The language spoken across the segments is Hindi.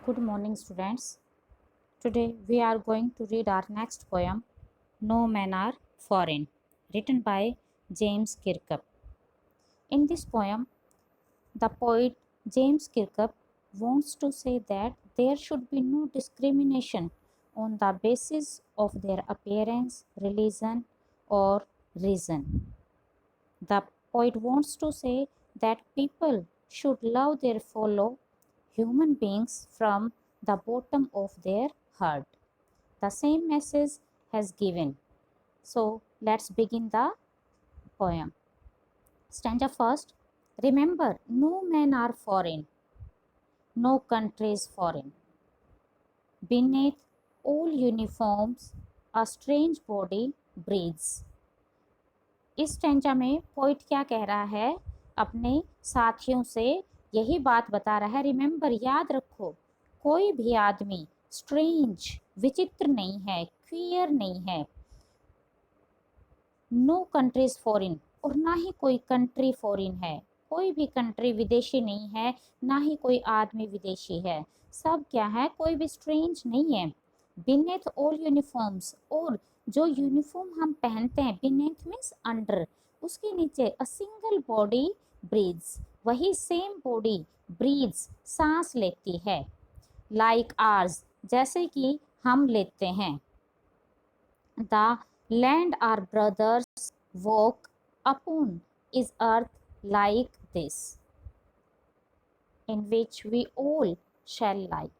Good morning, students. Today we are going to read our next poem, No Men Are Foreign, written by James Kirkup. In this poem, the poet James Kirkup wants to say that there should be no discrimination on the basis of their appearance, religion, or reason. The poet wants to say that people should love their fellow human beings from the bottom of their heart. The same message has given. So let's begin the poem. Stanza first. Remember, no men are foreign, no country is foreign. Beneath all uniforms, a strange body breathes. इस स्टेंजा में पोइट क्या कह रहा है, अपने साथियों से यही बात बता रहा है। रिमेंबर, याद रखो, कोई भी आदमी स्ट्रेंज, विचित्र नहीं है, क्वियर नहीं है। नो कंट्रीज फॉरेन, और ना ही कोई कंट्री फॉरेन है, कोई भी कंट्री विदेशी नहीं है, ना ही कोई आदमी विदेशी है। सब क्या है, कोई भी स्ट्रेंज नहीं है। बीनेथ ऑल यूनिफॉर्म्स, और जो यूनिफॉर्म हम पहनते हैं, बीनेथ मीन्स अंडर, उसके नीचे अ सिंगल बॉडी ब्रीथ्स, वही सेम बॉडी ब्रीथ्स, सांस लेती है। लाइक आर्स, जैसे कि हम लेते हैं। The land our brothers walk upon is earth like this, in which we all shall lie.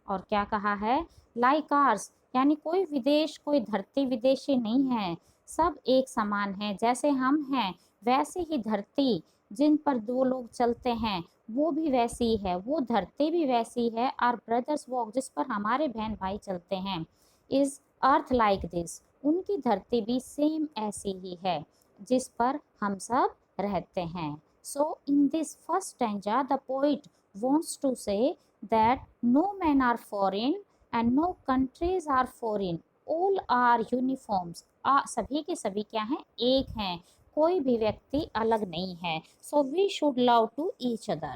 और क्या कहा है, like ours, यानी कोई विदेश, कोई धरती विदेशी नहीं है, सब एक समान है। जैसे हम हैं वैसे ही धरती जिन पर दो लोग चलते हैं वो भी वैसी है, वो धरती भी वैसी है। आर ब्रदर्स वॉक, जिस पर हमारे बहन भाई चलते हैं। इज अर्थ लाइक दिस, उनकी धरती भी सेम ऐसी ही है जिस पर हम सब रहते हैं। So in this first stanza the poet wants to say that no men are foreign and no countries are foreign, all are uniforms, सभी के सभी क्या हैं, एक हैं, कोई भी व्यक्ति अलग नहीं है। So we should love to each other.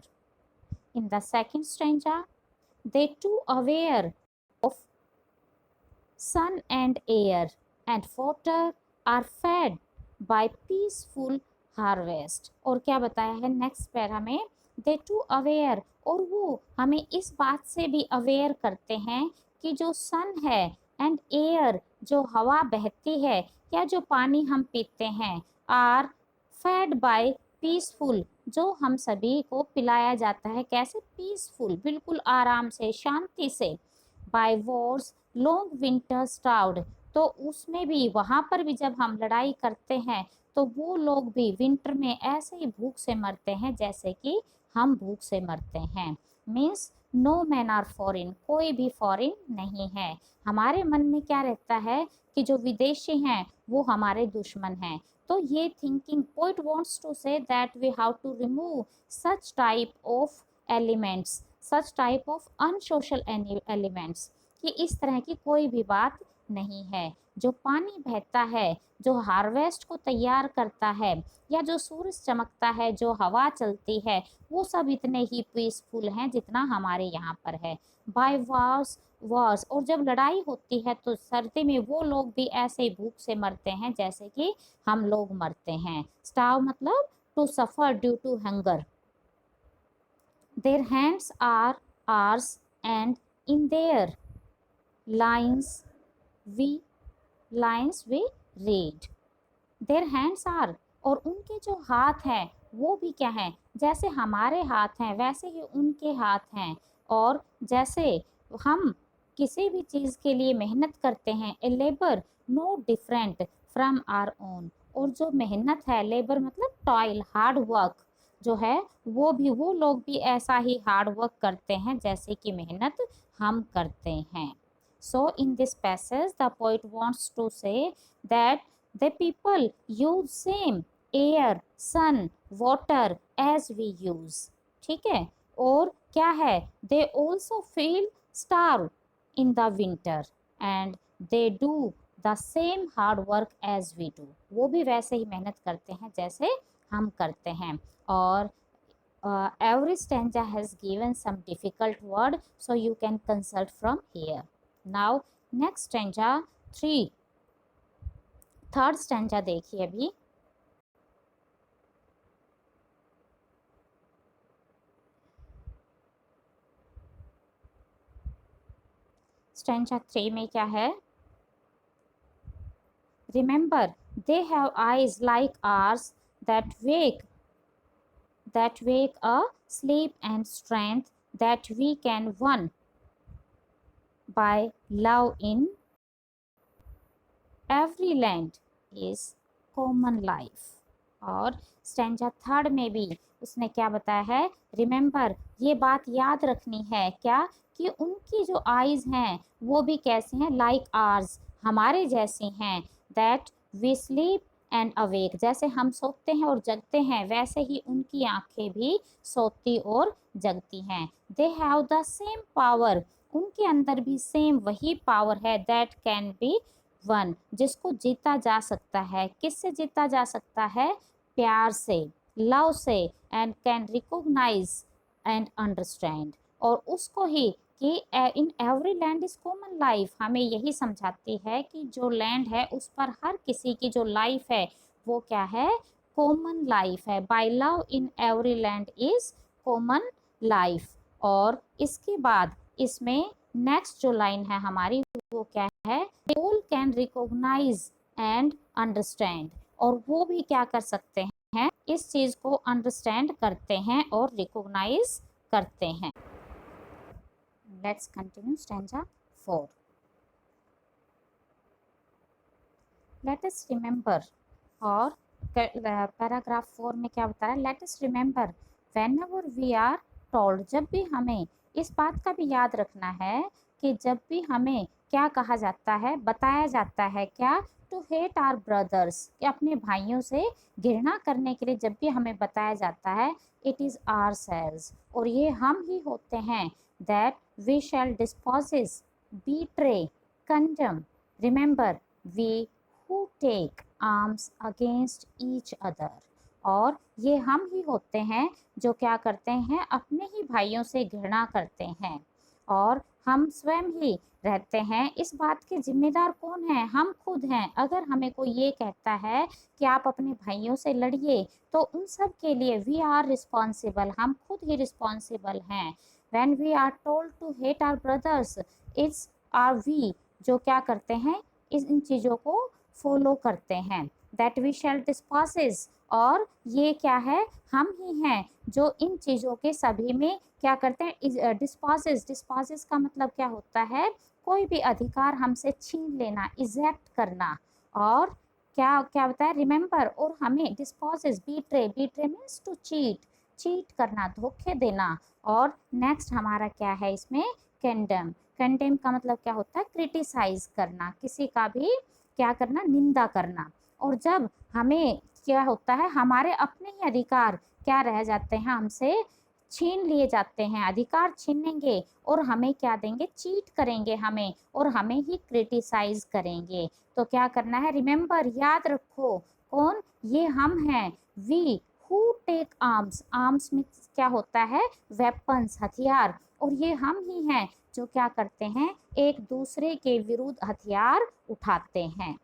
In the second stanza, they too aware of sun and air and water are fed by peaceful harvest. और क्या बताया है नेक्स्ट पैरा में, दे टू अवेयर, और वो हमें इस बात से भी अवेयर करते हैं कि जो सन है एंड एयर, जो हवा बहती है या जो पानी हम पीते हैं, आर फेड बाय पीसफुल, जो हम सभी को पिलाया जाता है। कैसे, पीसफुल, बिल्कुल आराम से, शांति से। बाय वॉर्स लॉन्ग विंटर स्टाउड, तो उसमें भी, वहाँ पर भी जब हम लड़ाई करते हैं तो वो लोग भी विंटर में ऐसे ही भूख से मरते हैं जैसे कि हम भूख से मरते हैं। Means no man are foreign, कोई भी फॉरेन नहीं है। हमारे मन में क्या रहता है कि जो विदेशी हैं वो हमारे दुश्मन हैं। तो ये thinking, poet wants to say that we have to remove such type of elements, such type of unsocial elements, कि इस तरह की कोई भी बात नहीं है। जो पानी बहता है, जो हार्वेस्ट को तैयार करता है, या जो सूरज चमकता है, जो हवा चलती है, वो सब इतने ही पीसफुल हैं जितना हमारे यहाँ पर है। बाय वॉर्स, और जब लड़ाई होती है तो सर्दी में वो लोग भी ऐसे ही भूख से मरते हैं जैसे कि हम लोग मरते हैं। स्टाव मतलब to suffer due to hunger. Their hands are ours and in their lines we read. Their hands are, और उनके जो हाथ हैं वो भी क्या हैं, जैसे हमारे हाथ हैं वैसे ही उनके हाथ हैं। और जैसे हम किसी भी चीज़ के लिए मेहनत करते हैं, a labour no different from our own, और जो मेहनत है, लेबर मतलब टॉयल, हार्ड वर्क जो है, वो लोग भी ऐसा ही हार्ड वर्क करते हैं जैसे कि मेहनत हम करते हैं। So in this passage the poet wants to say that the people use same air, sun, water as we use. ठीक है, और क्या है, they also feel starve in the winter and they do the same hard work as we do. वो भी वैसे ही मेहनत करते हैं जैसे हम करते हैं। और every stanza has given some difficult word, so you can consult from here. Now next stanza 3, third stanza देखिए अभी. स्टैंजा 3 में क्या है? Remember, they have eyes like ours that wake a sleep and strength that we can won by love in every land is common life. और स्टैंजा थर्ड में भी उसने क्या बताया है? रिमेंबर, ये बात याद रखनी है क्या, कि उनकी जो आईज हैं वो भी कैसे हैं? लाइक आर्स, हमारे जैसी हैं. That we sleep and awake, जैसे हम सोते हैं और जगते हैं वैसे ही उनकी आंखें भी सोती और जगती हैं. They have the same power, उनके अंदर भी सेम वही पावर है. दैट कैन बी वन, जिसको जीता जा सकता है. किससे जीता जा सकता है? प्यार से, लव से. And can recognise and understand, और उसको ही कि in every land is common life, हमें यही समझाती है कि जो लैंड है उस पर हर किसी की जो लाइफ है वो क्या है? कॉमन लाइफ है. By love in every land is common life. और इसके बाद इसमें नेक्स्ट जो लाइन है हमारी वो क्या है? All can recognise and understand, और वो भी क्या कर सकते हैं? इस चीज को अंडरस्टैंड करते हैं और रिकॉग्नाइज करते हैं. Let's continue stanza 4. Let us remember, और पैराग्राफ 4 में क्या बता रहा है? Let us remember whenever we are told, जब भी हमें इस बात का भी याद रखना है कि जब भी हमें क्या कहा जाता है, बताया जाता है क्या? टू हेट आवर ब्रदर्स, कि अपने भाइयों से घृणा करने के लिए जब भी हमें बताया जाता है, इट इज़ आवर सेल्स, और ये हम ही होते हैं. That we shall dispossess, betray, condemn, remember we who take arms against each other, और ये हम ही होते हैं जो क्या करते हैं? अपने ही भाइयों से घृणा करते हैं. और हम स्वयं ही रहते हैं. इस बात के जिम्मेदार कौन है? हम खुद हैं. अगर हमें कोई ये कहता है कि आप अपने भाइयों से लड़िए, तो उन सब के लिए वी आर रिस्पॉन्सिबल, हम खुद ही रिस्पॉन्सिबल हैं. When we are told to hate our brothers, it's are we जो क्या करते हैं? इन चीज़ों को फॉलो करते हैं. दैट वी शैल डिस्पोजेस, और ये क्या है? हम ही हैं जो इन चीज़ों के सभी में क्या करते हैं? डिस्पोजेस, डिस्पोजेस का मतलब क्या होता है? कोई भी अधिकार हमसे छीन लेना, इजेक्ट करना. और क्या क्या बताया? रिमेंबर, और हमें dispossess, betray, betray means to cheat, cheat करना, धोखे देना. और नेक्स्ट हमारा क्या है इसमें? कंडेम. कंडेम का मतलब क्या होता है? क्रिटिसाइज करना, किसी का भी क्या करना? निंदा करना. और जब हमें क्या होता है? हमारे अपने ही अधिकार क्या रह जाते हैं? हमसे छीन लिए जाते हैं. अधिकार छीनेंगे और हमें क्या देंगे? चीट करेंगे हमें, और हमें ही क्रिटिसाइज करेंगे. तो क्या करना है? रिमेंबर, याद रखो. कौन? ये हम हैं. We who take arms, arms में क्या होता है? वेपन्स, हथियार. और ये हम ही हैं जो क्या करते हैं? एक दूसरे के विरुद्ध हथियार उठाते हैं.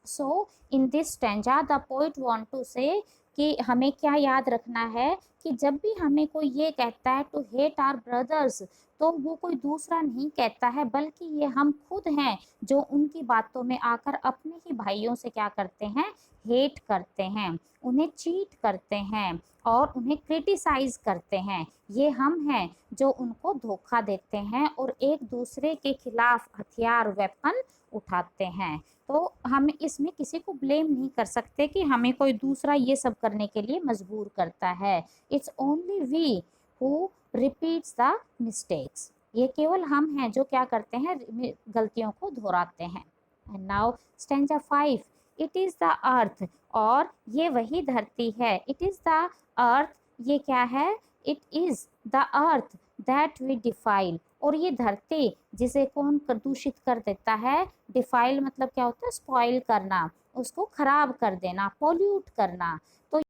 So in this stanza the poet want to say कि हमें क्या याद रखना है कि जब भी हमें कोई ये कहता है टू हेट आवर ब्रदर्स, तो वो कोई दूसरा नहीं कहता है, बल्कि ये हम खुद हैं जो उनकी बातों में आकर अपने ही भाइयों से क्या करते हैं? हेट करते हैं, उन्हें चीट करते हैं और उन्हें क्रिटिसाइज करते हैं. ये हम हैं जो उनको धोखा देते हैं और एक दूसरे के खिलाफ हथियार, वेपन उठाते हैं. तो हम इसमें किसी को ब्लेम नहीं कर सकते कि हमें कोई दूसरा ये सब करने के लिए मजबूर करता है. It's only we who repeats the mistakes, ये केवल हम हैं जो क्या करते हैं? गलतियों को दोहराते हैं. And now stanza 5, it is the अर्थ, और ये वही धरती है. इट इज़ द अर्थ, ये क्या है? It is the earth that we defile, और ये धरती जिसे कौन प्रदूषित कर देता है? डिफाइल मतलब क्या होता है? स्पॉइल करना, उसको खराब कर देना, पोल्यूट करना. तो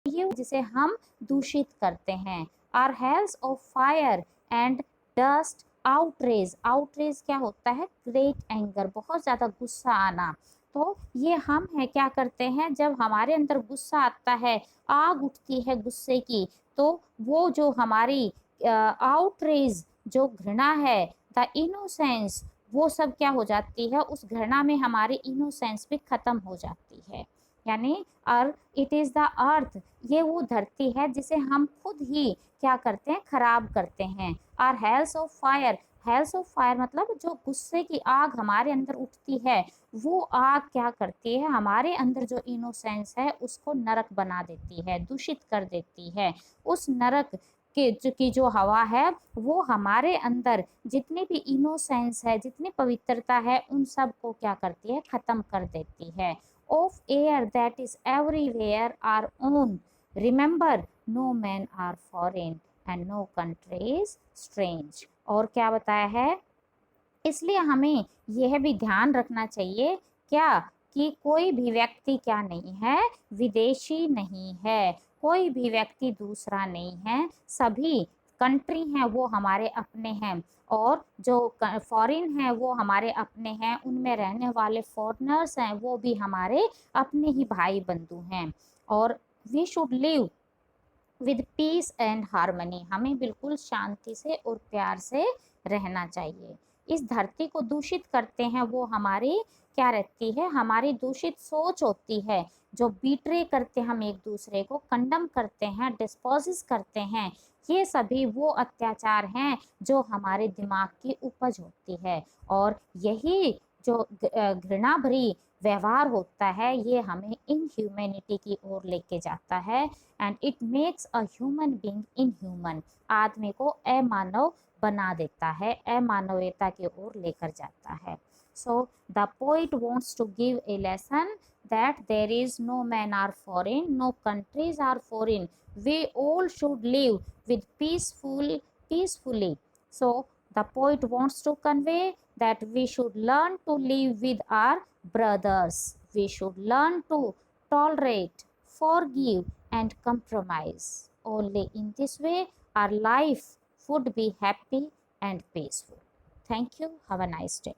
ये जिसे हम दूषित करते हैं। Are hells of fire and dust outrage, outrage क्या होता है, ग्रेट एंगर, बहुत ज़्यादा गुस्सा आना। तो ये हम है क्या करते हैं, जब हमारे अंदर गुस्सा आता है, आग उठती है गुस्से की, तो वो जो हमारी आउटरेज जो घृणा है, द इनोसेंस, वो सब क्या हो जाती है, उस घृणा में हमारी इनोसेंस भी खत्म हो जाती है। यानी और इट इज़ द अर्थ, ये वो धरती है जिसे हम खुद ही क्या करते हैं, खराब करते हैं। Are hells of fire, hells of fire मतलब जो गुस्से की आग हमारे अंदर उठती है, वो आग क्या करती है, हमारे अंदर जो इनोसेंस है उसको नरक बना देती है, दूषित कर देती है। उस नरक की जो हवा है, वो हमारे अंदर जितनी भी इनोसेंस है, जितनी पवित्रता है, उन सब को क्या करती है, खत्म कर देती है। Of air that is everywhere our own, remember no man are foreign and no country is strange. और क्या बताया है, इसलिए हमें यह भी ध्यान रखना चाहिए क्या, कि कोई भी व्यक्ति क्या नहीं है, विदेशी नहीं है, कोई भी व्यक्ति दूसरा नहीं है, सभी कंट्री हैं वो हमारे अपने हैं, और जो फॉरेन है वो हमारे अपने हैं, उनमें रहने वाले फॉरेनर्स हैं वो भी हमारे अपने ही भाई बंधु हैं। और we should live with peace and harmony, हमें बिल्कुल शांति से और प्यार से रहना चाहिए। इस धरती को दूषित करते हैं वो हमारी क्या रहती है, हमारी दूषित सोच होती है, जो बीट्रे करते हम एक दूसरे को, कंडम करते हैं, डिस्पोजिस करते हैं, ये सभी वो अत्याचार हैं जो हमारे दिमाग की उपज होती है। और यही जो घृणा भरी व्यवहार होता है, ये हमें इनह्यूमैनिटी की ओर लेके जाता है, and it makes a human being inhuman, आदमी को अमानव बना देता है, अमानवीयता की ओर लेकर जाता है। So the poet wants to give a lesson that there is no man are foreign, no countries are foreign, we all should live with peacefully. So the poet wants to convey that we should learn to live with our brothers, we should learn to tolerate, forgive and compromise. Only in this way our life would be happy and peaceful. Thank you. Have a nice day.